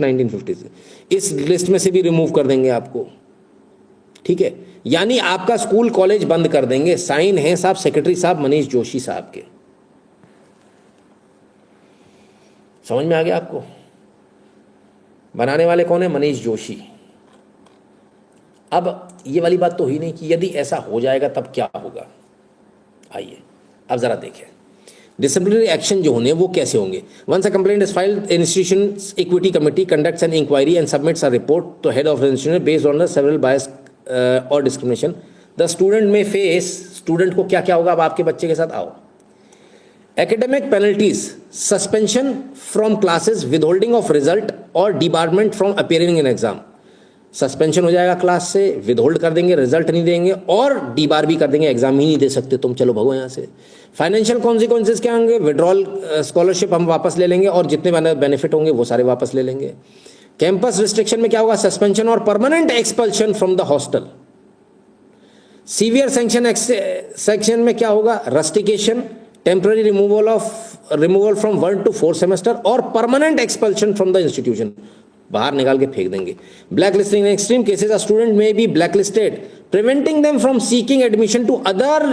1950 से, इस लिस्ट में से भी रिमूव कर देंगे आपको, ठीक है। यानी आपका स्कूल कॉलेज बंद कर देंगे। साइन है साहब सेक्रेटरी साहब मनीष जोशी साहब के। समझ में आ गया आपको? बनाने वाले कौन है? मनीष जोशी। अब ये वाली बात तो हुई नहीं कि यदि ऐसा हो जाएगा तब क्या होगा। आइए अब जरा देखें डिसिप्लिनरी एक्शन जो होने वो कैसे होंगे। Once a complaint is filed, institution equity committee conducts an inquiry and submits a report to head of institution based on the several bias और डिस्क्रिमिनेशन द स्टूडेंट में फेस। स्टूडेंट को क्या क्या होगा? अब आपके बच्चे के साथ आओ। Academic penalties, suspension from classes, withholding of result और debarment from appearing in exam. Suspension हो जाएगा क्लास से, विदहोल्ड कर देंगे, रिजल्ट नहीं देंगे और डीबार भी कर देंगे, एग्जाम ही नहीं दे सकते तुम, चलो भगो यहाँ से। फाइनेंशियल कॉन्सिक्वेंसेज क्या होंगे? विड्रॉल स्कॉलरशिप हम वापस ले लेंगे और जितने बेनिफिट होंगे वो सारे वापस ले लेंगे। कैंपस रिस्ट्रिक्शन में क्या होगा? सस्पेंशन और permanent expulsion from the hostel. Severe sanction section में क्या होगा? Rustication, temporary removal from 1 to 4 semester और permanent expulsion from the institution, बाहर निकाल के फेंक देंगे। Black listing in extreme cases, a student may be black listed preventing them from seeking admission to other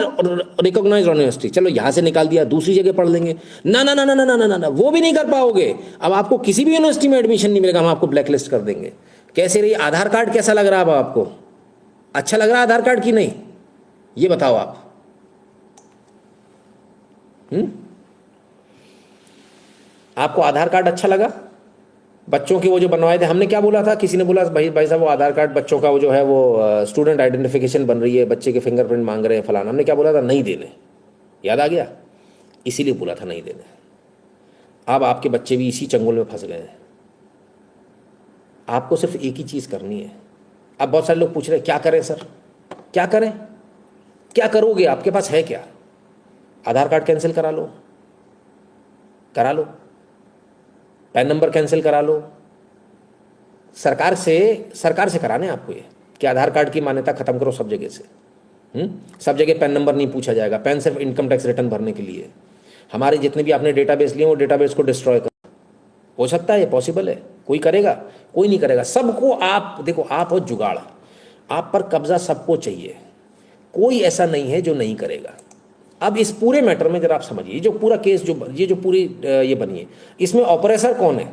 recognised university. चलो यहां से निकाल दिया, दूसरी जगह पढ़ लेंगे। ना ना ना ना ना ना ना ना, वो भी नहीं कर पाओगे। अब आपको किसी भी यूनिवर्सिटी में एडमिशन नहीं मिलेगा, हम आपको ब्लैक लिस्ट कर देंगे। कैसे रही? आधार कार्ड कैसा लग रहा है अब आपको? अच्छा लग रहा है आधार कार्ड की नहीं? ये बताओ आप। आपको आधार कार्ड अच्छा लगा? बच्चों के वो जो बनवाए थे, हमने क्या बोला था? किसी ने बोला भाई साहब वो आधार कार्ड बच्चों का वो जो है वो स्टूडेंट आइडेंटिफिकेशन बन रही है, बच्चे के फिंगरप्रिंट मांग रहे हैं फलाना। हमने क्या बोला था? नहीं देने। याद आ गया? इसीलिए बोला था नहीं देने। अब आपके बच्चे भी इसी चंगुल में फंस गए हैं। आपको सिर्फ एक ही चीज़ करनी है। अब बहुत सारे लोग पूछ रहे हैं क्या करें सर, क्या करें? क्या करोगे? आपके पास है क्या? आधार कार्ड कैंसिल करा लो, करा लो। पैन नंबर कैंसिल करा लो। सरकार से कराने आपको ये कि आधार कार्ड की मान्यता खत्म करो सब जगह से। सब जगह पैन नंबर नहीं पूछा जाएगा। पैन सिर्फ इनकम टैक्स रिटर्न भरने के लिए। हमारे जितने भी आपने डेटाबेस लिए वो डेटाबेस को डिस्ट्रॉय कर। हो सकता है? ये पॉसिबल है? कोई करेगा? कोई नहीं करेगा। सबको आप देखो, आप हो जुगाड़, आप पर कब्जा सबको चाहिए। कोई ऐसा नहीं है जो नहीं करेगा। अब इस पूरे मैटर में जरा आप समझिए, जो पूरा केस जो पूरी ये बनी है, इसमें ऑपरेसर कौन है?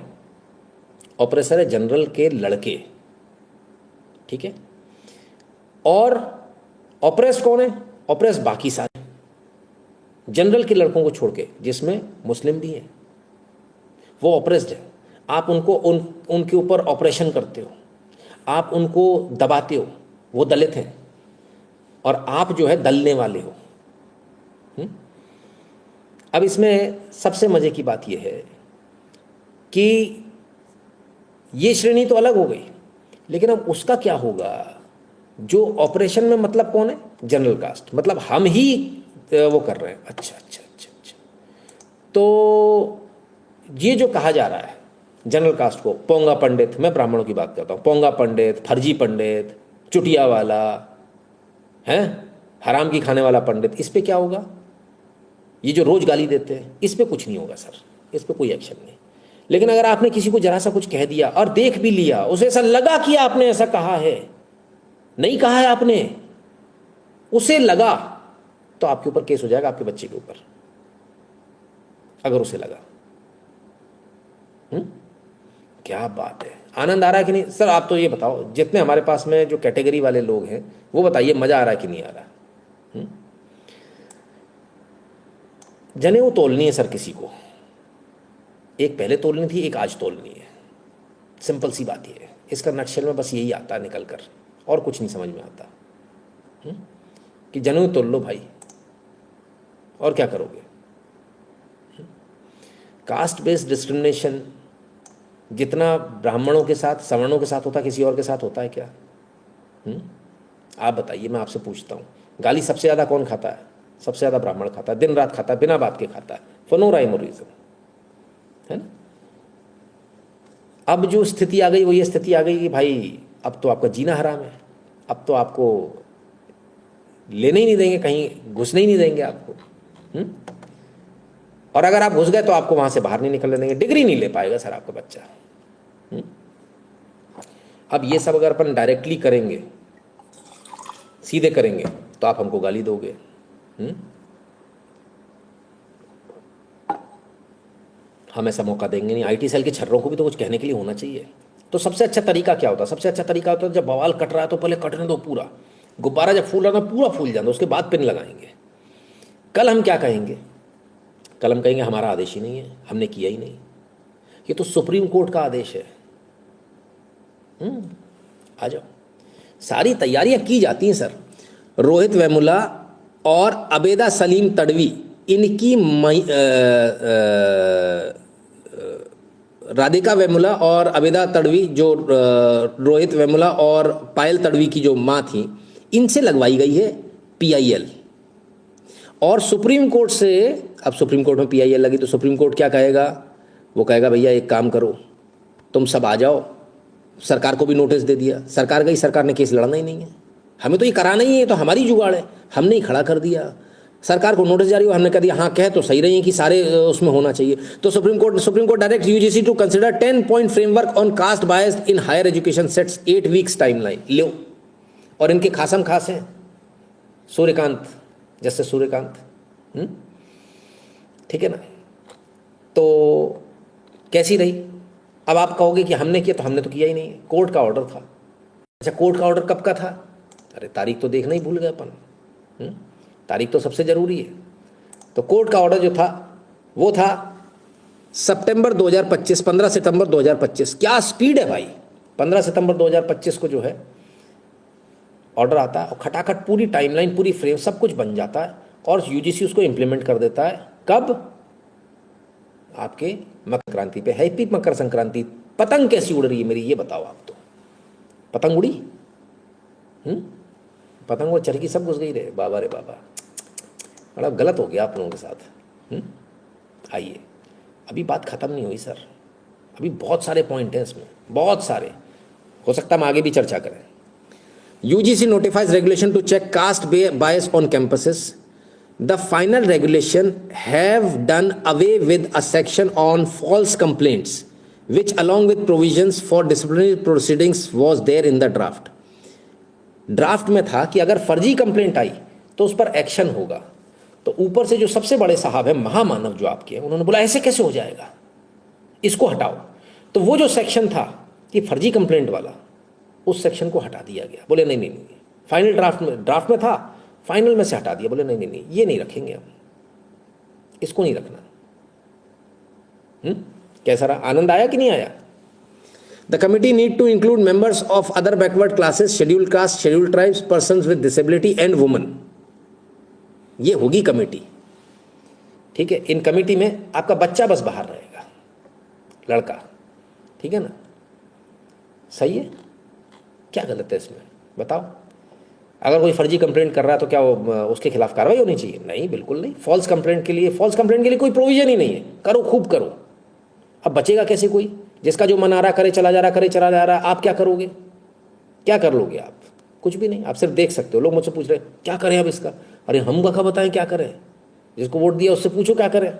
ऑपरेसर है जनरल के लड़के, ठीक है। और ऑपरेस कौन है? ऑपरेस बाकी सारे जनरल के लड़कों को छोड़ के, जिसमें मुस्लिम भी हैं, वो ऑपरेस्ड है। आप उनको उनके ऊपर ऑपरेशन करते हो, आप उनको दबाते हो, वो दलित हैं और आप जो है दलने वाले हो। अब इसमें सबसे मजे की बात यह है कि ये श्रेणी तो अलग हो गई, लेकिन अब उसका क्या होगा? जो ऑपरेशन में मतलब कौन है? जनरल कास्ट, मतलब हम ही वो कर रहे हैं। अच्छा अच्छा अच्छा अच्छा। तो ये जो कहा जा रहा है जनरल कास्ट को, पोंगा पंडित, मैं ब्राह्मणों की बात करता हूँ, पोंगा पंडित, फर्जी पंडित, चुटिया वाला है, हराम की खाने वाला पंडित, इस पे क्या होगा? ये जो रोज गाली देते हैं, इस पे कुछ नहीं होगा सर, इस पे कोई एक्शन नहीं। लेकिन अगर आपने किसी को जरा सा कुछ कह दिया और देख भी लिया, उसे ऐसा लगा कि आपने ऐसा कहा है, नहीं कहा है आपने, उसे लगा, तो आपके ऊपर केस हो जाएगा, आपके बच्चे के ऊपर, अगर उसे लगा। क्या बात है, आनंद आ रहा है कि नहीं सर? आप तो ये बताओ, जितने हमारे पास में जो कैटेगरी वाले लोग हैं वो बताइए, मजा आ रहा है कि नहीं आ रहा? जनेऊ तोलनी है सर किसी को, एक पहले तोलनी थी, एक आज तोलनी है। सिंपल सी बात ये है। इसका नक्शल में बस यही आता है निकल कर, और कुछ नहीं समझ में आता कि जनेऊ तोल लो भाई, और क्या करोगे? कास्ट बेस्ड डिस्क्रिमिनेशन जितना ब्राह्मणों के साथ, सवर्णों के साथ होता है, किसी और के साथ होता है क्या? आप बताइए, मैं आपसे पूछता हूँ। गाली सबसे ज़्यादा कौन खाता है? सबसे ज़्यादा ब्राह्मण खाता है, दिन रात खाता है, बिना बात के खाता है, फॉर नो राइम और रीजन, है ना? अब जो स्थिति आ गई वो ये स्थिति आ गई कि भाई अब तो आपका जीना हराम है, अब तो आपको लेने ही नहीं देंगे, कहीं घुसने ही नहीं देंगे आपको। और अगर आप घुस गए तो आपको वहाँ से बाहर नहीं निकलने देंगे, डिग्री नहीं ले पाएगा सर आपका बच्चा। अब ये सब अगर अपन डायरेक्टली करेंगे, सीधे करेंगे, तो आप हमको गाली दोगे। हम ऐसा मौका देंगे नहीं। आईटी सेल के छर्रों को भी तो कुछ कहने के लिए होना चाहिए। तो सबसे अच्छा तरीका क्या होता है? सबसे अच्छा तरीका होता है जब बवाल कट रहा है तो पहले कटने दो पूरा। गुब्बारा जब फूल रहा था पूरा फूल जाना, उसके बाद पिन लगाएंगे। कल हम क्या कहेंगे? कल हम कहेंगे हमारा आदेश ही नहीं है, हमने किया ही नहीं, ये तो सुप्रीम कोर्ट का आदेश है। आ जाओ। सारी तैयारियां की जाती हैं सर। रोहित वेमुला और अबेदा सलीम तडवी, इनकी राधिका वेमुला और अबेदा तडवी, जो रोहित वेमुला और पायल तडवी की जो माँ थी, इनसे लगवाई गई है पीआईएल। और सुप्रीम कोर्ट से, अब सुप्रीम कोर्ट में पीआईएल लगी तो सुप्रीम कोर्ट क्या कहेगा? वो कहेगा भैया एक काम करो, तुम सब आ जाओ। सरकार को भी नोटिस दे दिया। सरकार गई, सरकार ने केस लड़ना ही नहीं है, हमें तो ये कराना ही है, तो हमारी जुगाड़ है, हमने ही खड़ा कर दिया। सरकार को नोटिस जारी हुआ, हमने कह दिया हाँ कह तो सही रही है कि सारे उसमें होना चाहिए। तो supreme court direct UGC to consider 10 point framework on caste bias in higher education, sets 8 weeks timeline. लो, और इनके खासम खास हैं सूर्यकांत, जैसे सूर्यकांत। ठीक है ना? तो कैसी रही? अब आप कहोगे कि हमने किया, तो हमने तो किया ही नहीं, कोर्ट का ऑर्डर था। अच्छा, कोर्ट का ऑर्डर कब का था? अरे तारीख तो देखना ही भूल गए अपन। तारीख तो सबसे जरूरी है। तो कोर्ट का ऑर्डर जो था वो था सितंबर 2025, 15 सितंबर 2025। क्या स्पीड है भाई! 15 सितंबर 2025 को जो है ऑर्डर आता है और खटाखट पूरी टाइमलाइन, पूरी फ्रेम, सब कुछ बन जाता है और यूजीसी उसको इंप्लीमेंट कर देता है। कब? आपके मकर संक्रांति पे। हैप्पी मकर संक्रांति। पतंग कैसी उड़ रही है मेरी, ये बताओ आप। तो पतंग उड़ी? पतंग वो चरखी सब घुस गई रे बाबा, रे बाबा, बड़ा गलत हो गया आप लोगों के साथ। आइए, अभी बात खत्म नहीं हुई सर, अभी बहुत सारे पॉइंट हैं इसमें, बहुत सारे। हो सकता है हम आगे भी चर्चा करें। UGC notifies regulation to check caste bias on campuses. The final regulation have done away with a section on false complaints, which along with provisions for disciplinary proceedings was there in the draft. Draft में था कि अगर फर्जी complaint आई तो उस पर action होगा। तो ऊपर से जो सबसे बड़े साहब हैं, महामानव जो आपके हैं, उन्होंने बोला ऐसे कैसे हो जाएगा, इसको हटाओ। तो वो जो सेक्शन था कि फर्जी कंप्लेंट वाला, उस सेक्शन को हटा दिया गया। बोले नहीं नहीं नहीं, फाइनल ड्राफ्ट में था, फाइनल में से हटा दिया। बोले नहीं नहीं नहीं, ये नहीं रखेंगे हम, इसको नहीं रखना। कैसा रहा? आनंद आया कि नहीं आया? The committee need to include members of other backward classes, scheduled caste, scheduled tribes, persons with disability and woman. ये होगी कमेटी। ठीक है? इन कमेटी में आपका बच्चा बस बाहर रहेगा, लड़का। ठीक है ना? सही है? क्या गलत है इसमें बताओ? अगर कोई फर्जी कंप्लेंट कर रहा है तो क्या उसके खिलाफ कार्रवाई होनी चाहिए? नहीं, बिल्कुल नहीं। फॉल्स कंप्लेंट के लिए कोई प्रोविजन ही नहीं है। करो, खूब करो। अब बचेगा कैसे कोई? जिसका जो मन आ रहा करे चला जा रहा। आप क्या करोगे? क्या कर लोगे आप? कुछ भी नहीं। आप सिर्फ देख सकते हो। लोग मुझसे पूछ रहे क्या करें अब इसका। अरे हम का बताएं क्या करें? जिसको वोट दिया उससे पूछो क्या करें।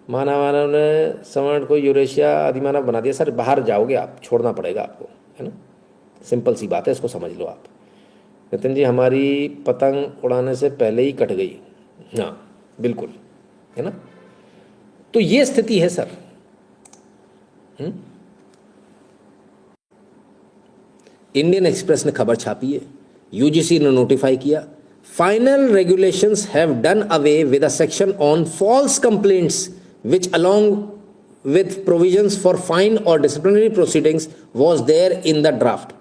मानव ने सवर्ण को यूरेशिया अधिमानव बना दिया। सर बाहर जाओगे आप, छोड़ना पड़ेगा आपको, है ना? सिंपल सी बात है, इसको समझ लो आप। नितिन जी, हमारी पतंग उड़ाने से पहले ही कट गई। हाँ बिल्कुल, है ना? तो ये स्थिति है सर। इंडियन एक्सप्रेस ने खबर छापी है, यूजीसी ने नोटिफाई किया, final regulations have done away with a section on false complaints which along with provisions for fine और disciplinary proceedings was there in the draft.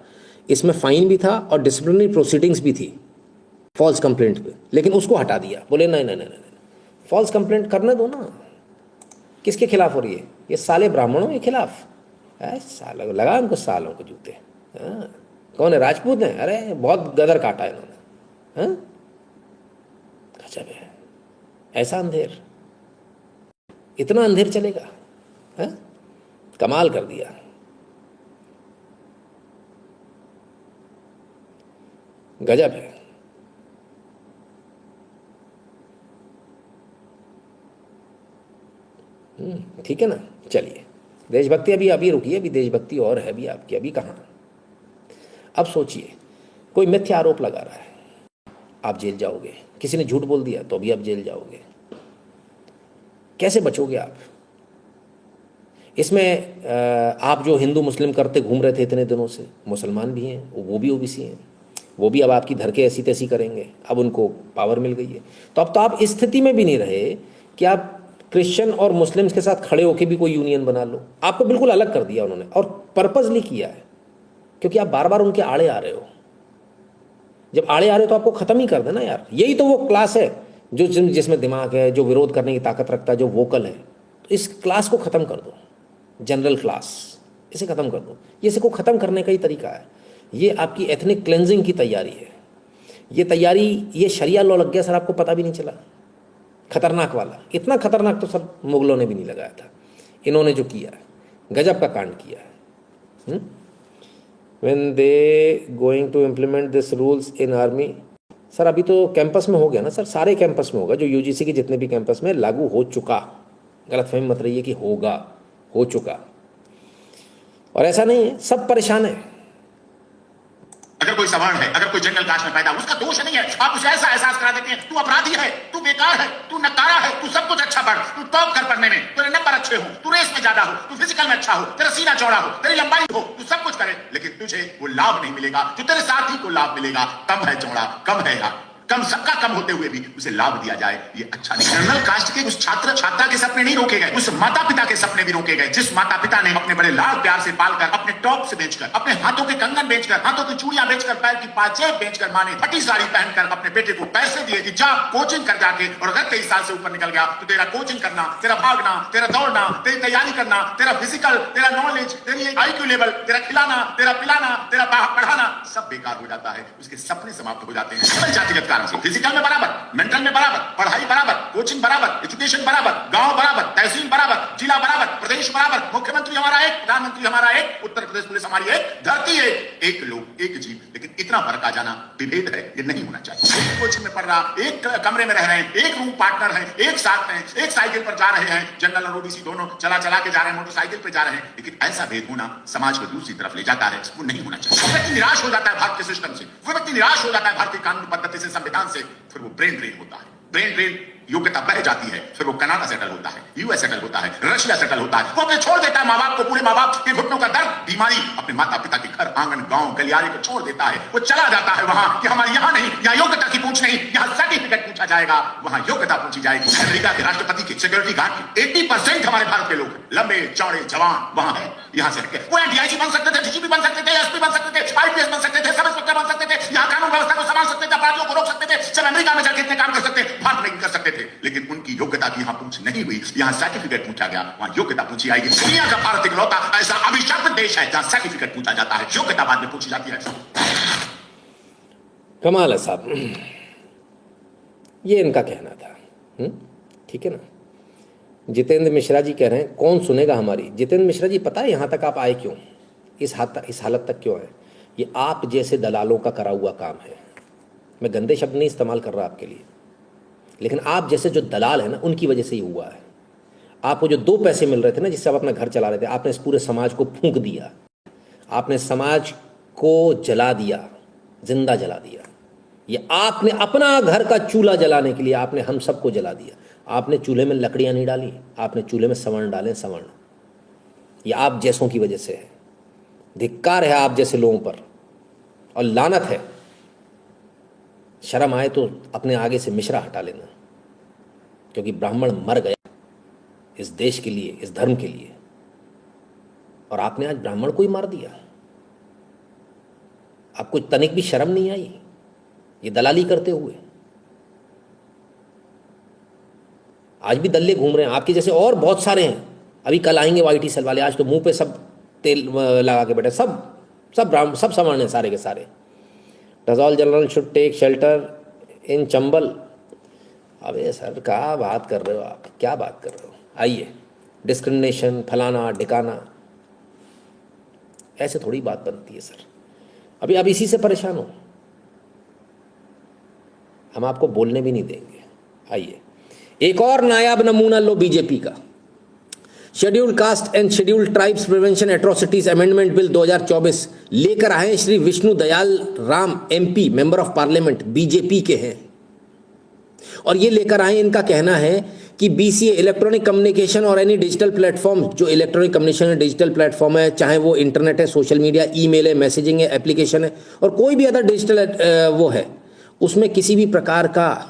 इसमें फाइन भी था और डिसिप्लिनरी प्रोसीडिंग्स भी थी फॉल्स कंप्लेंट पे, लेकिन उसको हटा दिया। बोले नहीं नहीं नहीं नहीं, फॉल्स कंप्लेंट करने दो ना। किसके खिलाफ हो रही है? ये साले ब्राह्मणों के खिलाफ। सालों लगा उनको, सालों को जूते। हाँ, कौन है? राजपूत है? अरे बहुत गदर काटा इन्होंने। हाँ, गजब है। ऐसा अंधेर, इतना अंधेर चलेगा? हाँ, कमाल कर दिया। गजब है। ठीक है ना? चलिए, देशभक्ति अभी रुकी है, अभी देशभक्ति और है अभी आपकी, अभी कहाँ। अब सोचिए, कोई मिथ्या आरोप लगा रहा है, आप जेल जाओगे। किसी ने झूठ बोल दिया तो भी आप जेल जाओगे। कैसे बचोगे आप इसमें? आप जो हिंदू मुस्लिम करते घूम रहे थे इतने दिनों से, मुसलमान भी हैं, वो भी ओबीसी हैं, वो भी अब आपकी धर के ऐसी तैसी करेंगे। अब उनको पावर मिल गई है, तो अब तो आप इस स्थिति में भी नहीं रहे कि आप क्रिश्चियन और मुस्लिम्स के साथ खड़े होकर भी कोई यूनियन बना लो। आपको बिल्कुल अलग कर दिया उन्होंने, और पर्पजली किया है, क्योंकि आप बार बार उनके आड़े आ रहे हो। जब आड़े आ रहे हो तो आपको ख़त्म ही कर देना यार। यही तो वो क्लास है जो जिसमें दिमाग है, जो विरोध करने की ताकत रखता है, जो वोकल है। तो इस क्लास को ख़त्म कर दो, जनरल क्लास, इसे ख़त्म कर दो। ये इसे को ख़त्म करने का ही तरीका है। ये आपकी एथनिक क्लेंजिंग की तैयारी है। ये तैयारी, ये शरिया लॉ लग गया सर, आपको पता भी नहीं चला। खतरनाक वाला, इतना खतरनाक तो सर मुगलों ने भी नहीं लगाया था। इन्होंने जो किया है, गजब का कांड किया है। When they going to implement this rules in army, sir अभी तो कैंपस में हो गया ना सर, सारे कैंपस में होगा, जो यूजीसी के जितने भी कैंपस में लागू हो चुका। गलतफहमी मत रही है कि होगा, हो चुका। और ऐसा नहीं है, सब परेशान है। अगर कोई सवर्ण है, अगर कोई जनरल कास्ट में पैदा, उसका दोष नहीं है। आप उसे ऐसा एहसास करा देते हैं, तू अपराधी है, तू बेकार है, तू नकारा है, तू सब कुछ अच्छा पढ़, तू टॉप कर पढ़ने में, तेरे नंबर अच्छे हो, तू रेस में ज्यादा हो, तू फिजिकल में अच्छा हो, तेरा सीना चौड़ा हो, तेरी लंबाई हो, तू सब कुछ करे, लेकिन तुझे वो लाभ नहीं मिलेगा जो तेरे साथी को लाभ मिलेगा। कम है चौड़ा, कम है कम, सबका कम होते हुए भी उसे लाभ दिया जाए, ये अच्छा नहीं। जनरल कास्ट के उस छात्र छात्रा के सपने नहीं रोके गए, उस माता पिता के सपने भी रोके गए, जिस माता पिता ने अपने बड़े लाड प्यार से पालकर, अपने टॉप से बेचकर, अपने हाथों के कंगन बेचकर, हाथों की चूड़ियां बेचकर, पैर की पाजेब बेचकर, माँ ने फटी साड़ी पहनकर अपने बेटे को पैसे दिए कि जा कोचिंग कर जाके, और अगर 23 साल से ऊपर निकल गया तो तेरा कोचिंग करना, तेरा भागना, तेरा दौड़ना, तेरी तैयारी करना, तेरा फिजिकल, तेरा नॉलेज, तेरी IQ लेवल, तेरा खिलाना, तेरा पिलाना, तेरा पढ़ाना सब बेकार हो जाता है। उसके सपने समाप्त हो जाते हैं जातिगत कारण से। फिजिकल में बराबर, मेंटल में बराबर, पढ़ाई बराबर, कोचिंग बराबर, एजुकेशन बराबर, गांव बराबर, तहसील बराबर, जिला बराबर, प्रदेश बराबर, मुख्यमंत्री हमारा एक, प्रधानमंत्री हमारा एक, उत्तर प्रदेश पुलिस हमारी एक, धरती एक, एक लोग एक जीव। लेकिन इतना फर्क आ जाना विभेद है, ये नहीं होना चाहिए। एक कोचिंग में पढ़ रहा, एक कमरे में रह रहे हैं, एक रूम पार्टनर है, एक साथ में, एक साइकिल पर जा रहे हैं, जनरल और ओबीसी दोनों चला चला के जा रहे हैं, मोटरसाइकिल पर जा रहे हैं, लेकिन ऐसा भेद होना समाज को दूसरी तरफ ले जाता है, वो नहीं होना चाहिए। वो व्यक्ति निराश हो जाता है भारतीय सिस्टम से, वो व्यक्ति निराश हो जाता है भारतीय कानून पद्धति से, संविधान से, फिर वो ब्रेन ड्रेन होता है। ब्रेन ड्रेन, योग्यता बह जाती है, फिर वो कनाडा सेटल होता है, यूएस सेटल होता है, रशिया सेटल होता है। वो अपने छोड़ देता है माँ बाप को, पूरे माँ बाप के घुटनों का दर्द, बीमारी, अपने माता पिता के घर, आंगन, गांव, गलियारे को छोड़ देता है। वो चला जाता है वहां कि हमारे यहाँ नहीं, यहाँ योग्यता की पूछ नहीं, यहाँ सर्टिफिकेट पूछा जाएगा, वहां योग्यता पूछी जाएगी। अमेरिका के राष्ट्रपति के सिक्योरिटी गार्ड के 80% हमारे भारत के लोग लंबे चौड़े जवान वहां है। यहाँ से वो डीआईजी बन सकते थे, डीजीपी बन सकते थे, एसपी बन सकते थे, आईपीएस बन सकते थे, सब इंस्पेक्टर बन सकते थे, यहाँ कानून व्यवस्था को संभाल सकते थे, अपराधियों को रोक सकते थे, सब अमेरिका में जाकर इतने काम कर सकते, भारत में कर सकते थे। लेकिन उनकी योग्यता की यहाँ पूछ नहीं हुई, यहाँ सर्टिफिकेट पूछा गया, वहां योग्यता पूछी आएगी। दुनिया का भारत इकलौता ऐसा अभिशापित देश है जहां सर्टिफिकेट पूछा जाता है, योग्यता बाद में पूछी जाती है। कमाल है साहब, ये इनका कहना था। ठीक है ना। जितेंद्र मिश्रा जी कह रहे हैं कौन सुनेगा हमारी। जितेंद्र मिश्रा जी, पता है यहाँ तक आप आए क्यों, इस हालत तक क्यों आए? ये आप जैसे दलालों का करा हुआ काम है। मैं गंदे शब्द नहीं इस्तेमाल कर रहा आपके लिए, लेकिन आप जैसे जो दलाल है ना, उनकी वजह से ही हुआ है। आपको जो 2 पैसे मिल रहे थे ना, जिससे आप अपना घर चला रहे थे, आपने इस पूरे समाज को फूंक दिया, आपने समाज को जला दिया, जिंदा जला दिया। ये आपने अपना घर का चूल्हा जलाने के लिए आपने हम सबको जला दिया। आपने चूल्हे में लकड़ियां नहीं डाली, आपने चूल्हे में सवर्ण डाले, सवर्ण। ये आप जैसों की वजह से है। धिक्कार है आप जैसे लोगों पर, और लानत है। शर्म आए तो अपने आगे से मिश्रा हटा लेना, क्योंकि ब्राह्मण मर गया इस देश के लिए, इस धर्म के लिए, और आपने आज ब्राह्मण को ही मार दिया। आपको तनिक भी शर्म नहीं आई ये दलाली करते हुए? आज भी दल्ले घूम रहे हैं आपके जैसे, और बहुत सारे हैं। अभी कल आएंगे वाईटी सेल वाले, आज तो मुंह पे सब तेल लगा के बैठे, सब सवर्ण हैं सारे के सारे। Does all general should take shelter in Chambal. अबे सर, क्या बात कर रहे हो आप, क्या बात कर रहे हो? आइए, डिस्क्रिमिनेशन, फलाना ढिकाना, ऐसे थोड़ी बात बनती है सर। अभी आप इसी से परेशान हो, हम आपको बोलने भी नहीं देंगे। आइए, एक और नायाब नमूना लो बीजेपी का। Scheduled caste and scheduled tribes prevention atrocities amendment bill 2024 लेकर आए Shri Vishnu Dayal Ram MP, member of parliament, BJP के हैं। और ये लेकर आए, इनका कहना है कि बीसीए इलेक्ट्रॉनिक कम्युनिकेशन और एनी डिजिटल प्लेटफॉर्म, जो इलेक्ट्रॉनिक कम्युनिकेशन डिजिटल प्लेटफॉर्म है, चाहे वो इंटरनेट है, सोशल मीडिया, ईमेल है, मैसेजिंग है, एप्लीकेशन है, और कोई भी अदर डिजिटल वो है, उसमें किसी भी प्रकार का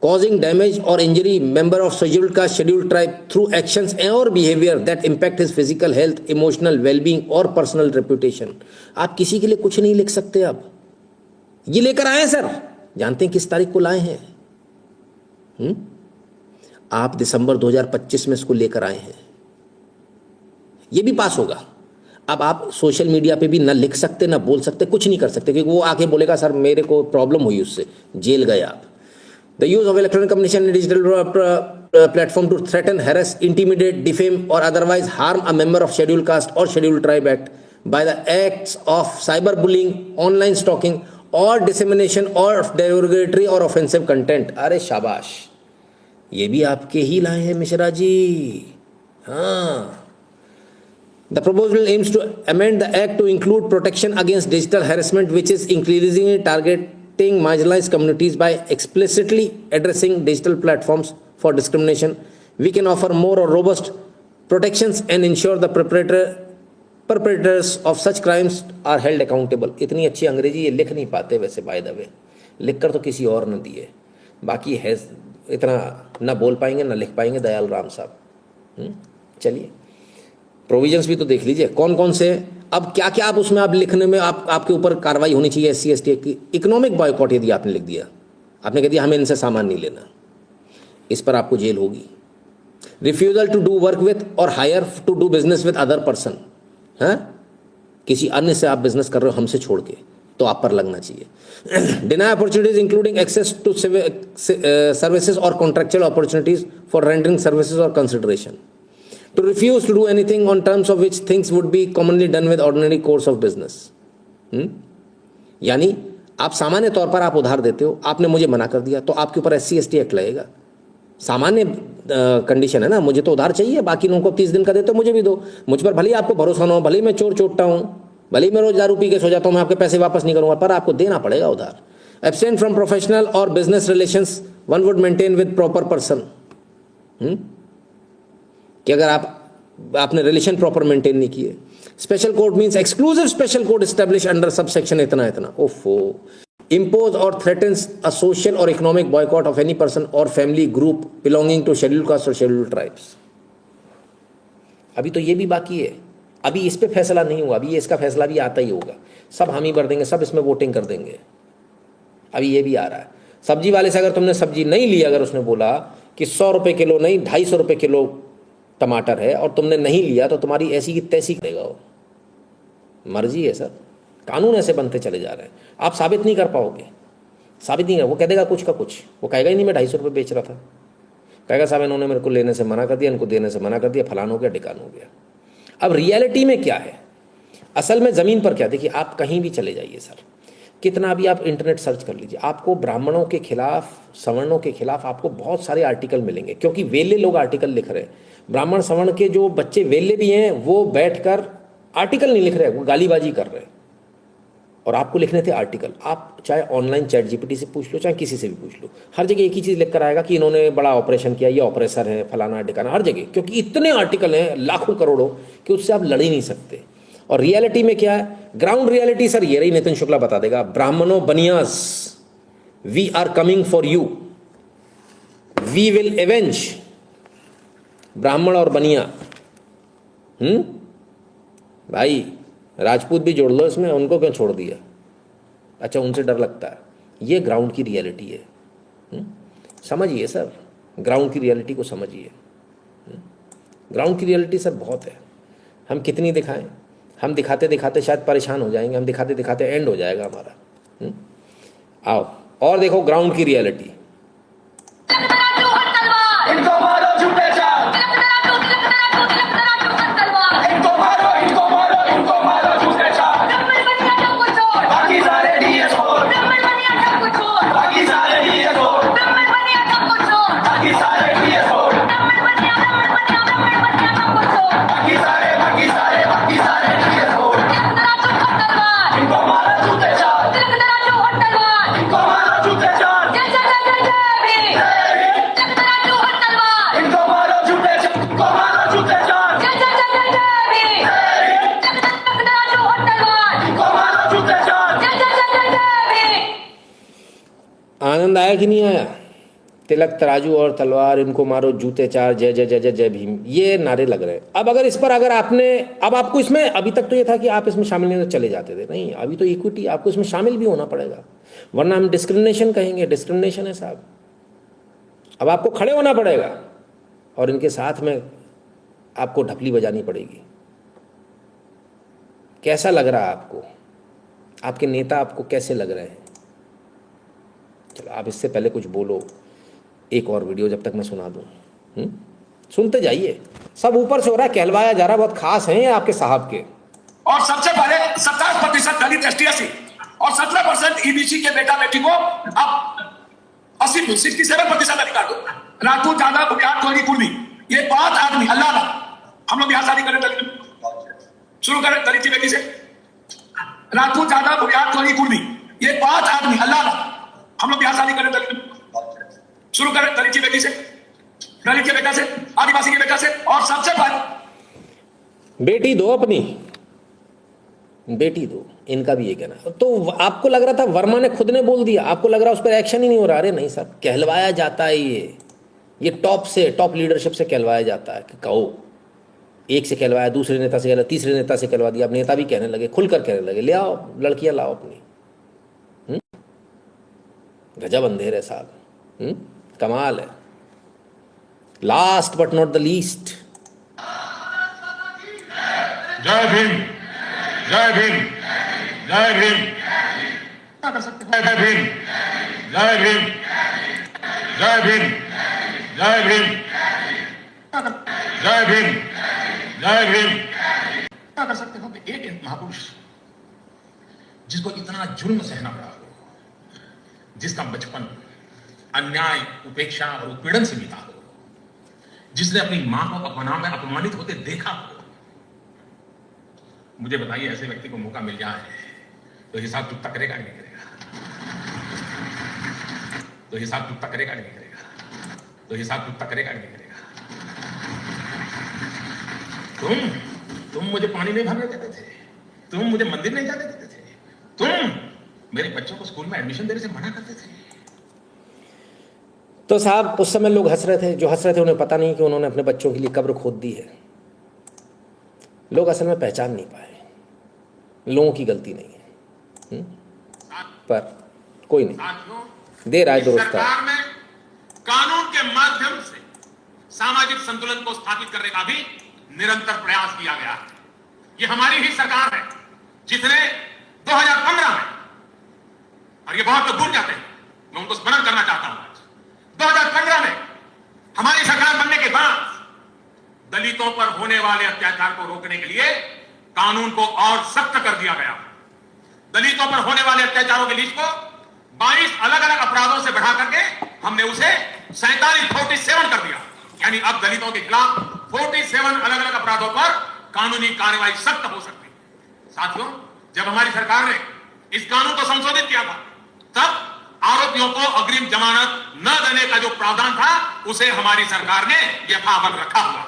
causing damage or injury member of scheduled caste, scheduled tribe through actions or behavior that impact his physical health, emotional well-being or personal reputation। आप किसी के लिए कुछ नहीं लिख सकते। अब ये लेकर आए सर, जानते हैं किस तारीख को लाए हैं? आप दिसंबर 2025 में इसको लेकर आए हैं। ये भी पास होगा। अब आप सोशल मीडिया पे भी ना लिख सकते, ना बोल सकते, कुछ नहीं कर सकते, क्योंकि वो आके बोलेगा सर मेरे को प्रॉब्लम हुई, उससे जेल गए आप। The use of electronic communication and digital platform to threaten, harass, intimidate, defame or otherwise harm a member of scheduled caste or scheduled tribe act by the acts of cyberbullying, online stalking or dissemination or derogatory or offensive content। अरे शाबाश, ये भी आपके ही लाए हैं मिश्रा जी। हाँ, the proposal aims to amend the act to include protection against digital harassment, which is increasingly targeting marginalized communities by explicitly addressing digital platforms for discrimination. We can offer more or robust protections and ensure the perpetrators of such crimes are held accountable। इतनी अच्छी अंग्रेजी ये लिख नहीं पाते वैसे, by the way, लिख कर तो किसी और ने दिए, बाकी है इतना ना बोल पाएंगे ना लिख पाएंगे दयाल राम साहब। चलिए, प्रोविजंस भी तो देख लीजिए कौन कौन से। अब क्या क्या आप उसमें आप लिखने में आपके ऊपर कार्रवाई होनी चाहिए SC ST की। इकोनॉमिक बॉयकॉट यदि आपने लिख दिया, आपने कह दिया हमें इनसे सामान नहीं लेना, इस पर आपको जेल होगी। Refusal to do work with और hire to do business with other person, है किसी अन्य से आप बिजनेस कर रहे हो हमसे छोड़ के, तो आप पर लगना चाहिए। Deny opportunities including access to services और contractual opportunities for rendering services और consideration. To refuse to do anything on terms of which things would be commonly done with ordinary course of business। यानी आप सामान्य तौर पर आप उधार देते हो, आपने मुझे मना कर दिया तो आपके ऊपर SC ST एक्ट लगेगा। सामान्य कंडीशन है ना, मुझे तो उधार चाहिए, बाकी लोगों को 30 दिन का देते हो, मुझे भी दो। मुझ पर भले ही आपको भरोसा ना हो, भले ही मैं चोर चोटता हूँ, भले ही मैं रोज दारू पी के सो जाता हूँ, मैं आपके पैसे वापस नहीं करूँगा, पर आपको देना पड़ेगा उधार। एब्सटेन फ्रॉम प्रोफेशनल और business relations one would maintain with proper person. कि अगर आपने रिलेशन प्रॉपर मेंटेन नहीं किए। Special code means exclusive special code establish under subsection इतना इतना। ओफो। इम्पोज और थ्रेटन्स अ सोशल और economic boycott of any person और family group belonging to scheduled caste और शेड्यूल्ड ट्राइब्स। अभी तो ये भी बाकी है, अभी इस पे फैसला नहीं हुआ, अभी ये इसका फैसला भी आता ही होगा। सब हामी भर देंगे, सब इसमें वोटिंग कर देंगे। अभी ये भी आ रहा है। सब्जी वाले से अगर तुमने सब्जी नहीं ली, अगर उसने बोला कि 100 रुपये किलो नहीं 250 रुपये किलो टमाटर है और तुमने नहीं लिया, तो तुम्हारी ऐसी की तैसी करेगा वो। मर्जी है सर, कानून ऐसे बनते चले जा रहे हैं, आप साबित नहीं कर पाओगे, साबित नहीं कर। वो कह देगा कुछ का कुछ, वो कहेगा ही नहीं मैं 250 रुपये बेच रहा था, कहेगा साहब इन्होंने मेरे को लेने से मना कर दिया, इनको देने से मना कर दिया, फलान हो गया ढिकान हो गया। अब रियलिटी में क्या है, असल में ज़मीन पर क्या, देखिए आप कहीं भी चले जाइए सर, कितना भी आप इंटरनेट सर्च कर लीजिए, आपको ब्राह्मणों के खिलाफ, सवर्णों के खिलाफ आपको बहुत सारे आर्टिकल मिलेंगे, क्योंकि वेले लोग आर्टिकल लिख रहे हैं। ब्राह्मण सवर्ण के जो बच्चे वेले भी हैं, वो बैठकर आर्टिकल नहीं लिख रहे, वो गालीबाजी कर रहे हैं। और आपको लिखने थे आर्टिकल, आप चाहे ऑनलाइन चैट GPT से पूछ लो, चाहे किसी से भी पूछ लो, हर जगह एक ही चीज़ लिख कर आएगा कि इन्होंने बड़ा ऑपरेशन किया, ये ऑपरेसर है, फलाना ढिकाना, हर जगह, क्योंकि इतने आर्टिकल हैं लाखों करोड़ों कि उससे आप लड़ ही नहीं सकते। और रियलिटी में क्या है, ग्राउंड रियलिटी सर ये रही, नितिन शुक्ला बता देगा। ब्राह्मणों Banias, we are coming for you, we will avenge. ब्राह्मण और बनिया, भाई राजपूत भी जोड़ लो इसमें, उनको क्यों छोड़ दिया? अच्छा, उनसे डर लगता है। ये ग्राउंड की रियलिटी है, समझिए सर, ग्राउंड की रियलिटी को समझिए। ग्राउंड की रियलिटी सर बहुत है, हम कितनी दिखाएं, हम दिखाते दिखाते शायद परेशान हो जाएंगे, हम दिखाते दिखाते एंड हो जाएगा हमारा। आओ और देखो ग्राउंड की रियलिटी। आया कि नहीं आया? तिलक तराजू और तलवार, इनको मारो जूते चार, जय जय जय जय जय भीम, ये नारे लग रहे हैं। अब अगर इस पर अगर आपने, अब आपको इसमें, अभी तक तो ये था कि आप इसमें शामिल नहीं, तो चले जाते थे, नहीं, अभी तो इक्विटी, आपको इसमें शामिल भी होना पड़ेगा, वरना हम डिस्क्रिमिनेशन कहेंगे। डिस्क्रिमिनेशन है साहब, अब आपको खड़े होना पड़ेगा और इनके साथ में आपको ढपली बजानी पड़ेगी। कैसा लग रहा है आपको? आपके नेता आपको कैसे लग रहे हैं? चलो आप इससे पहले कुछ बोलो, एक और वीडियो जब तक मैं सुना दूं। सुनते जाइए, सब ऊपर से हो रहा है, कहलवाया जा रहा है, बहुत खास हैं ये आपके साहब के। और सबसे पहले 27% दलित ST/SC और 17% EBC के बेटा बेटी को अब 67% अधिकार दो। राजपूत, जादव, भुटियार, कोहली, कुर्मी, ये 5 आदमी, अल्लाह ना, हम लोग यहाँ शादी करें दलित, शुरू करें दलित की बेटी से। राजपूत, जादव, भुटियार, कोहली, कुर्मी, ये 5 आदमी, अल्लाह ना, हम लोग यहाँ शादी करें दलित, शुरू करें दलित की बेटी से, दलित के बेटा से, आदिवासी के बेटा से। और सबसे पहले बेटी दो, अपनी बेटी दो, इनका भी ये कहना। तो आपको लग रहा था वर्मा ने खुद ने बोल दिया, आपको लग रहा उस पर एक्शन ही नहीं हो रहा? अरे नहीं साहब, कहलवाया जाता है, ये टॉप से, टॉप लीडरशिप से कहलवाया जाता है कि कहो, एक से कहलवाया, दूसरे नेता से कहलवाया, तीसरे नेता से कहलवा दिया, अब नेता भी कहने लगे, खुलकर कहने लगे, ले आओ लड़कियां लाओ अपनी। गजब अंधेर है साहब, कमाल है। Last but not the least, जय भीम, जय भीम, जय भीम, क्या कर सकते हैं? जय भीम, जय भीम, जय भीम, जय भीम, जय भीम, जय भीम, क्या कर सकते हो? एक महापुरुष जिसको इतना जुल्म सहना पड़ा हो, जिसका बचपन अन्याय, उपेक्षा और उत्पीड़न से बीता हो, जिसने अपनी मां को अपना में अपमानित होते देखा हो, मुझे बताइए ऐसे व्यक्ति को मौका मिल जाए तो हिसाब चुकता करेगा नहीं करेगा? तो हिसाब चुकता करेगा नहीं करेगा? तो हिसाब चुकता करेगा नहीं करेगा? तुम मुझे पानी नहीं भरने देते थे, तुम मुझे मंदिर नहीं जाने देते थे, तुम मेरे बच्चों को स्कूल में एडमिशन देने से मना करते थे। तो साहब उस समय लोग हंस रहे थे, जो हंस रहे थे उन्हें पता नहीं कि उन्होंने अपने बच्चों के लिए कब्र खोद दी है। लोग असल में पहचान नहीं पाए, लोगों की गलती नहीं है। पर कोई नहीं, देर आए दुरुस्त। सरकार में कानून के माध्यम से सामाजिक संतुलन को स्थापित करने का भी निरंतर प्रयास किया गया है। ये हमारी ही सरकार है जिसने 2015 में, और ये बहुत लोग भूल जाते हैं, मैं उनको स्मरण करना चाहता हूं, 2015 में हमारी सरकार बनने के बाद दलितों पर होने वाले अत्याचार को रोकने के लिए कानून को और सख्त कर दिया गया। दलितों पर होने वाले अत्याचारों की लिस्ट को 22 अलग अलग अपराधों से बढ़ा करके हमने उसे 47 कर दिया। यानी अब दलितों के खिलाफ 47 अलग अलग अपराधों पर कानूनी कार्रवाई सख्त हो सकती है। साथियों, जब हमारी सरकार ने इस कानून को संशोधित किया था, तब आरोपियों को अग्रिम जमानत न देने का जो प्रावधान था, उसे हमारी सरकार ने यथावत रखा हुआ।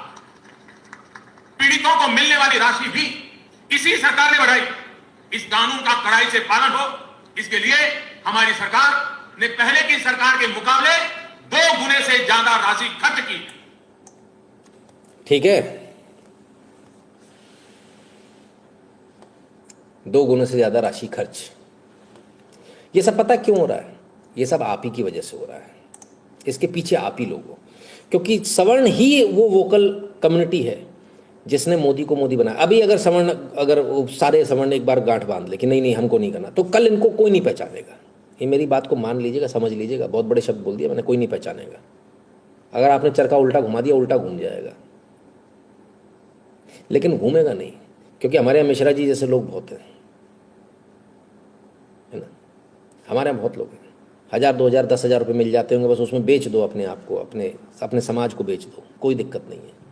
पीड़ितों को मिलने वाली राशि भी इसी सरकार ने बढ़ाई। इस कानून का कड़ाई से पालन हो, इसके लिए हमारी सरकार ने पहले की सरकार के मुकाबले 2 गुने से ज्यादा राशि खर्च की। ठीक है, 2 गुने से ज्यादा राशि खर्च। ये सब पता क्यों हो रहा है? ये सब आप ही की वजह से हो रहा है। इसके पीछे आप ही लोग हो, क्योंकि सवर्ण ही वो वोकल कम्युनिटी है जिसने मोदी को मोदी बनाया। अभी अगर सवर्ण, अगर सारे सवर्ण एक बार गांठ बांध ले कि नहीं नहीं हमको नहीं करना, तो कल इनको कोई नहीं पहचानेगा। ये मेरी बात को मान लीजिएगा, समझ लीजिएगा। बहुत बड़े शब्द बोल दिया मैंने, कोई नहीं पहचानेगा। अगर आपने चरखा उल्टा घुमा दिया, उल्टा घूम जाएगा, लेकिन घूमेगा नहीं, क्योंकि हमारे यहाँ मिश्रा जी जैसे लोग बहुत हैं, है ना। हमारे यहाँ बहुत लोग हैं, 1000, 2000, 10,000 रुपये मिल जाते होंगे, बस उसमें बेच दो अपने आप को, अपने समाज को बेच दो, कोई दिक्कत नहीं है।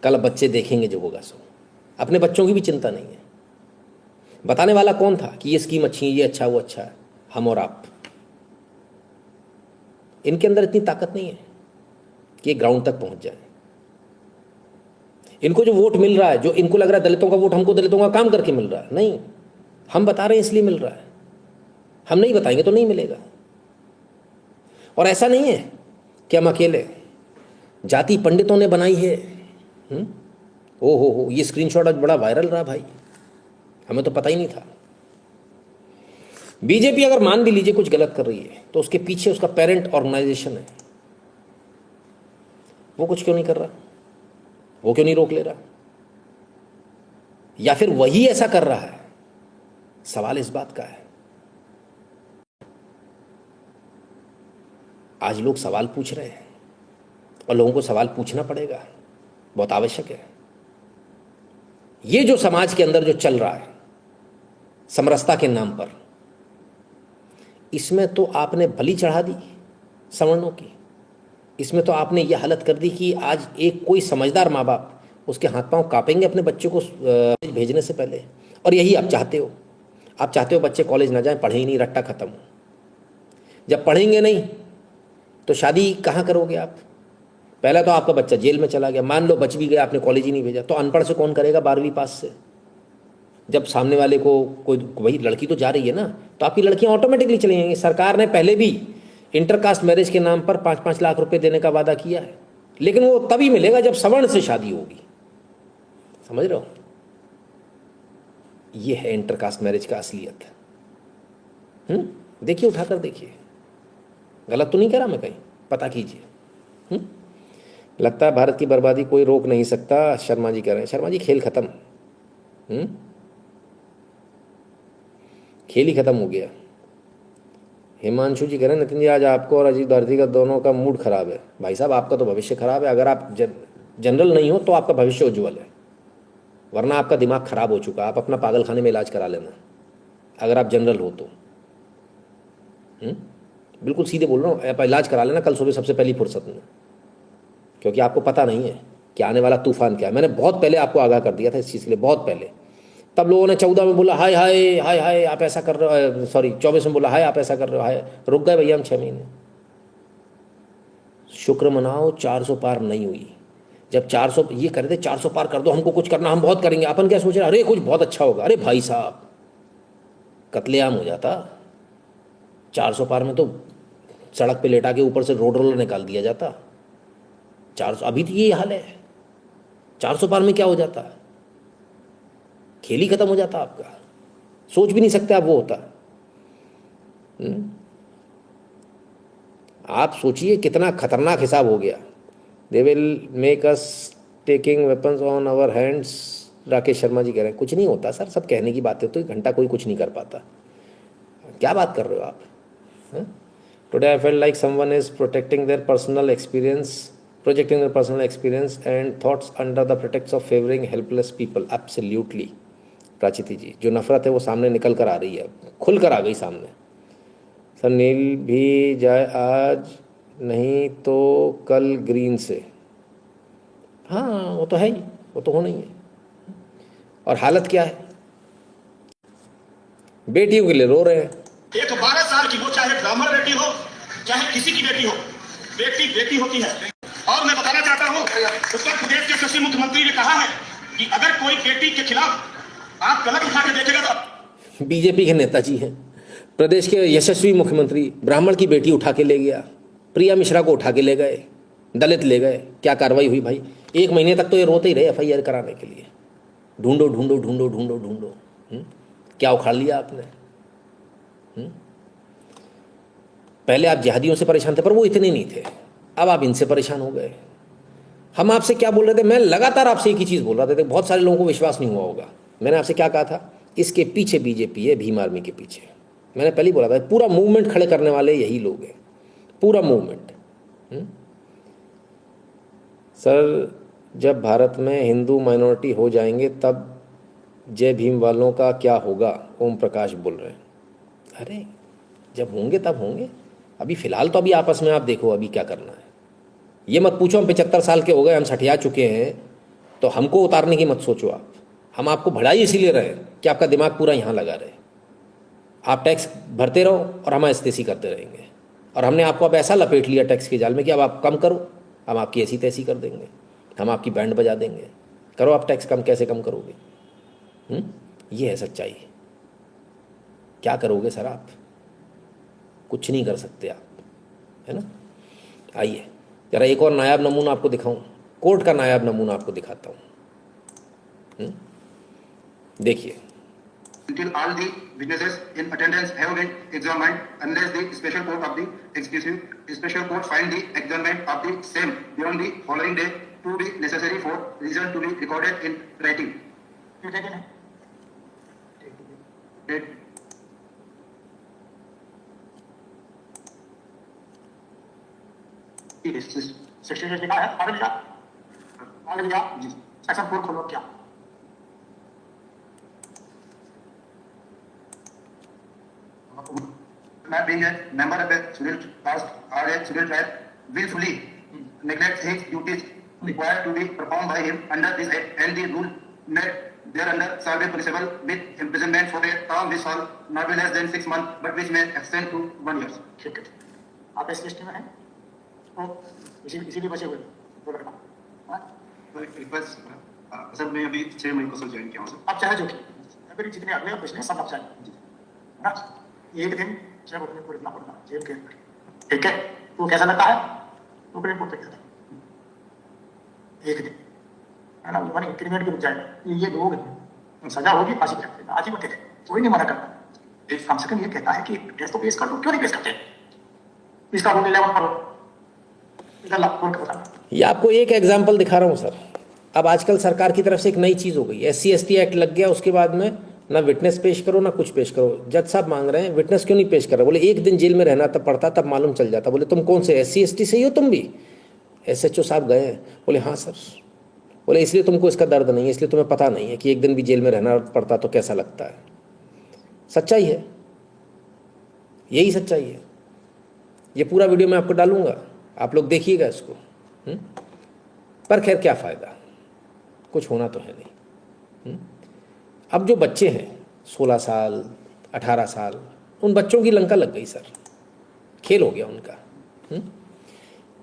कल बच्चे देखेंगे जो होगा सो, अपने बच्चों की भी चिंता नहीं है। बताने वाला कौन था कि ये स्कीम अच्छी है, ये अच्छा, वो अच्छा है? हम और आप। इनके अंदर इतनी ताकत नहीं है कि ये ग्राउंड तक पहुंच जाए। इनको जो वोट मिल रहा है, जो इनको लग रहा है दलितों का वोट हमको दलितों का काम करके मिल रहा है, नहीं, हम बता रहे हैं इसलिए मिल रहा है। हम नहीं बताएंगे तो नहीं मिलेगा। और ऐसा नहीं है कि हम अकेले, जाति पंडितों ने बनाई है। ओ हो, ये स्क्रीनशॉट आज बड़ा वायरल रहा भाई, हमें तो पता ही नहीं था। बीजेपी अगर मान भी लीजिए कुछ गलत कर रही है तो उसके पीछे उसका पेरेंट ऑर्गेनाइजेशन है, वो कुछ क्यों नहीं कर रहा, वो क्यों नहीं रोक ले रहा, या फिर वही ऐसा कर रहा है? सवाल इस बात का है। आज लोग सवाल पूछ रहे हैं और लोगों को सवाल पूछना पड़ेगा, बहुत आवश्यक है। ये जो समाज के अंदर जो चल रहा है समरसता के नाम पर, इसमें तो आपने बलि चढ़ा दी सवर्णों की। इसमें तो आपने ये हालत कर दी कि आज एक कोई समझदार माँ बाप उसके हाथ पांव कांपेंगे अपने बच्चों को भेजने से पहले। और यही आप चाहते हो। आप चाहते हो बच्चे कॉलेज ना जाएं, पढ़े ही नहीं, रट्टा खत्म हो। जब पढ़ेंगे नहीं तो शादी कहाँ करोगे आप? पहला तो आपका बच्चा जेल में चला गया, मान लो बच भी गया, आपने कॉलेज ही नहीं भेजा, तो अनपढ़ से कौन करेगा 12वीं पास से? जब सामने वाले को कोई वही लड़की तो जा रही है ना, तो आपकी लड़कियां ऑटोमेटिकली चली जाएंगी। सरकार ने पहले भी इंटरकास्ट मैरिज के नाम पर 5-5 लाख रुपए देने का वादा किया है, लेकिन वो तभी मिलेगा जब सवर्ण से शादी होगी। समझ रहे हो? ये है इंटरकास्ट मैरिज का असलियत। देखिए, उठाकर देखिए, गलत तो नहीं कह रहा मैं कहीं, पता कीजिए। लगता है भारत की बर्बादी कोई रोक नहीं सकता, शर्मा जी कह रहे हैं। शर्मा जी, खेल खत्म, खेल ही खत्म हो गया। हिमांशु जी कह रहे हैं नितिन जी, आज आपको और अजीत भारती का दोनों का मूड खराब है। भाई साहब, आपका तो भविष्य खराब है। अगर आप जनरल नहीं हो तो आपका भविष्य उज्जवल है, वरना आपका दिमाग खराब हो चुका। आप अपना पागलखाने में इलाज करा लेना अगर आप जनरल हो तो। बिल्कुल सीधे बोल रहा हूँ, आप इलाज करा लेना कल सुबह सबसे पहली फुर्सत में, क्योंकि आपको पता नहीं है कि आने वाला तूफान क्या है। मैंने बहुत पहले आपको आगाह कर दिया था इस चीज़ के लिए, बहुत पहले। तब लोगों ने 14 में बोला हाय हाय हाय हाय आप ऐसा कर रहे हो, सॉरी 24 में बोला हाय आप ऐसा कर रहे हो, हाय। रुक गए भैया हम 6 महीने। शुक्र मनाओ 400 पार नहीं हुई। जब 400 ये कर रहे थे 400 पार कर दो, हमको कुछ करना, हम बहुत करेंगे। अपन क्या सोच रहे, अरे कुछ बहुत अच्छा होगा। अरे भाई साहब, कत्लेआम हो जाता। 400 पार में तो सड़क पे लेटा के ऊपर से रोड रोलर निकाल दिया जाता। 400 अभी तो ये हाल है। 400 पार में क्या हो जाता, खेल ही खत्म हो जाता आपका। सोच भी नहीं सकते आप वो होता। आप सोचिए कितना खतरनाक हिसाब हो गया। They will make us taking weapons on our hands, Rakesh Sharma ji कह रहे हैं। कुछ नहीं होता सर, सब कहने की बात है, तो एक घंटा कोई कुछ नहीं कर पाता। क्या बात कर रहे हो आप? Today I felt like someone is protecting their personal experience, projecting their personal experience and thoughts under the protects of favouring helpless people. Absolutely Prachiti ji, जो नफरत है वो सामने निकल कर आ रही है, खुल कर आ गई सामने। सर नील भी जाए आज, नहीं तो कल ग्रीन से। हाँ वो तो है ही, वो तो होना ही है। और हालत क्या है, बेटियों के लिए रो रहे हैं। एक 12 साल की, वो चाहे ब्राह्मण बेटी हो चाहे किसी की बेटी हो, बेटी बेटी होती है। और मैं बताना चाहता हूँ, उत्तर प्रदेश के यशस्वी मुख्यमंत्री ने कहा है कि अगर कोई बेटी के खिलाफ आप कलम उठा के देखेगा तो। बीजेपी के नेताजी हैं, प्रदेश के यशस्वी मुख्यमंत्री ब्राह्मण की बेटी उठा के ले गया, प्रिया मिश्रा को उठा के ले गए, दलित ले गए। क्या कार्रवाई हुई भाई? 1 महीने तक तो ये रोते ही रहे FIR कराने के लिए, ढूंढो ढूंढो ढूंढो ढूंढो ढूंढो। क्या उखाड़ लिया आपने? पहले आप जिहादियों से परेशान थे, पर वो इतने नहीं थे, अब आप इनसे परेशान हो गए। हम आपसे क्या बोल रहे थे? मैं लगातार आपसे एक ही चीज़ बोल रहा था, बहुत सारे लोगों को विश्वास नहीं हुआ होगा। मैंने आपसे क्या कहा था? इसके पीछे बीजेपी है, भीम आर्मी के पीछे। मैंने पहले ही बोला था, पूरा मूवमेंट खड़े करने वाले यही लोग हैं, पूरा मूवमेंट। सर जब भारत में हिंदू माइनॉरिटी हो जाएंगे तब जय भीम वालों का क्या होगा? ओम प्रकाश बोल रहे हैं। अरे जब होंगे तब होंगे, अभी फ़िलहाल तो अभी आपस में आप देखो अभी क्या करना है। ये मत पूछो हम 75 साल के हो गए, हम सठिया चुके हैं, तो हमको उतारने की मत सोचो आप। हम आपको भड़ाई इसीलिए रहे कि आपका दिमाग पूरा यहाँ लगा रहे। आप टैक्स भरते रहो और हम ऐसी करते रहेंगे, और हमने आपको अब ऐसा लपेट लिया टैक्स के जाल में कि अब आप कम करो, हम आपकी ऐसी तैसी कर देंगे, हम आपकी बैंड बजा देंगे। करो आप टैक्स कम, कैसे कम करोगे? ये है सच्चाई। क्या करोगे सर आप? कुछ नहीं कर सकते आप। है ना। आइए जरा एक और नायाब नमूना आपको दिखाऊं, कोर्ट का नायाब नमूना आपको दिखाता हूं। देखिए, Until all the witnesses in attendance have been examined, unless the special court of the executive special court find the adjournment of the same beyond the following day to be necessary for reason to be recorded in writing. Date. Section लिखा है आगे जा जी section 4 खोलो क्या Not being a member of a scheduled caste or a scheduled tribe, willfully neglects his duties required to be performed by him under this act, and the rule made thereunder shall be punishable with imprisonment for a term which shall not be less than 6 months, but which may extend to 1 year. ठीक है आप इस list में हैं तो इसीलिए बचे हुए दो लड़का रिक्वेस्ट सर, मैं अभी 6 मई को सर ज्वाइन किया हूँ सर। आप चाहे जो कि अगर जितने अगले और पिछले सब आप चाहे ना एक दिन जब अपने को इतना पड़ना जेल के अंदर, ठीक है तो कैसा लगता है तो सुप्रीम कोर्ट तक जाता है एक दिन, है ना, मानी इंक्रीमेंट भी रुक जाएगा ये 2 दिन सजा होगी फांसी पे आज ही मत थे कोई नहीं मना करता। एक कम से कम ये कहता है कि केस तो पेश कर दो, क्यों नहीं पेश करते इसका रूल 11 पर इधर ला कोर्ट को बताना। ये आपको एक एग्जाम्पल दिखा रहा हूँ सर। अब आजकल सरकार की तरफ से एक नई चीज़ हो गई, SC/ST एक्ट लग गया, उसके बाद में ना विटनेस पेश करो ना कुछ पेश करो। जज साहब मांग रहे हैं विटनेस क्यों नहीं पेश कर रहे, बोले 1 दिन जेल में रहना तब पड़ता, तब मालूम चल जाता। बोले तुम कौन से SC/ST से ही हो तुम भी? SHO साहब गए हैं, बोले हाँ सर। बोले इसलिए तुमको इसका दर्द नहीं है, इसलिए तुम्हें पता नहीं है कि 1 दिन भी जेल में रहना पड़ता तो कैसा लगता है। सच्चाई है, यही सच्चाई है। ये पूरा वीडियो मैं आपको डालूंगा, आप लोग देखिएगा इसको। पर खैर क्या फ़ायदा, कुछ होना तो है नहीं। अब जो बच्चे हैं 16 साल 18 साल, उन बच्चों की लंका लग गई सर, खेल हो गया उनका।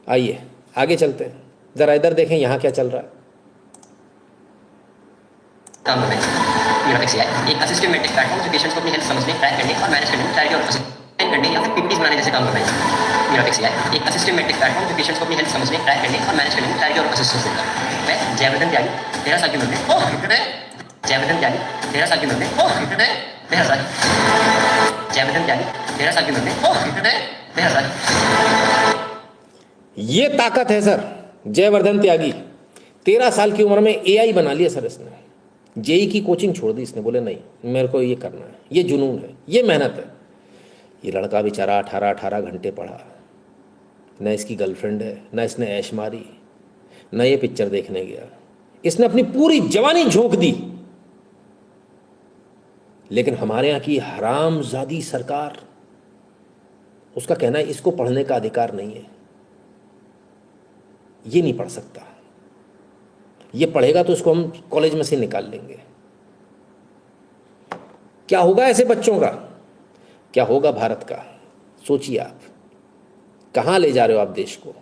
आइए आगे चलते हैं, ज़रा इधर देखें यहाँ क्या चल रहा है। काम हो गए यूरोपिक्स एक असिस्टिव मैट्रिक्स प्लेटफॉर्म जो पेशेंट्स को अपनी हेल्थ समझने, ट्रैक करने और मैनेज करने में क्लैरिटी और असिस्टेंट करने या फिर PPTs बनाने जैसे काम कर रहे हैं। यूरोपिक्स एक असिस्टिव मैट्रिक्स प्लेटफॉर्म जो पेशेंट्स को अपनी हेल्थ समझने, ट्रैक करने और मैनेज करने में क्लैरिटी और असिस्टेंस देता है। मैं जयवर्धन त्यागी 13 साल की उम्र में जयवर्धन त्यागी 13 साल की उम्र में 13 साल जयवर्धन त्यागी 13 साल की उम्र में 13 साल। ये ताकत है सर, जयवर्धन त्यागी 13 साल की उम्र में AI बना लिया सर इसने। JEE की कोचिंग छोड़ दी इसने, बोले नहीं मेरे को ये करना है, ये जुनून है, ये मेहनत है। ये लड़का बेचारा 18 घंटे पढ़ा, न इसकी गर्लफ्रेंड है, न इसने ऐश मारी, न ये पिक्चर देखने गया। इसने अपनी पूरी जवानी झोंक दी। लेकिन हमारे यहाँ की हरामजादी सरकार, उसका कहना है इसको पढ़ने का अधिकार नहीं है, ये नहीं पढ़ सकता, ये पढ़ेगा तो इसको हम कॉलेज में से निकाल लेंगे। क्या होगा ऐसे बच्चों का, क्या होगा भारत का? सोचिए आप, कहाँ ले जा रहे हो आप देश को।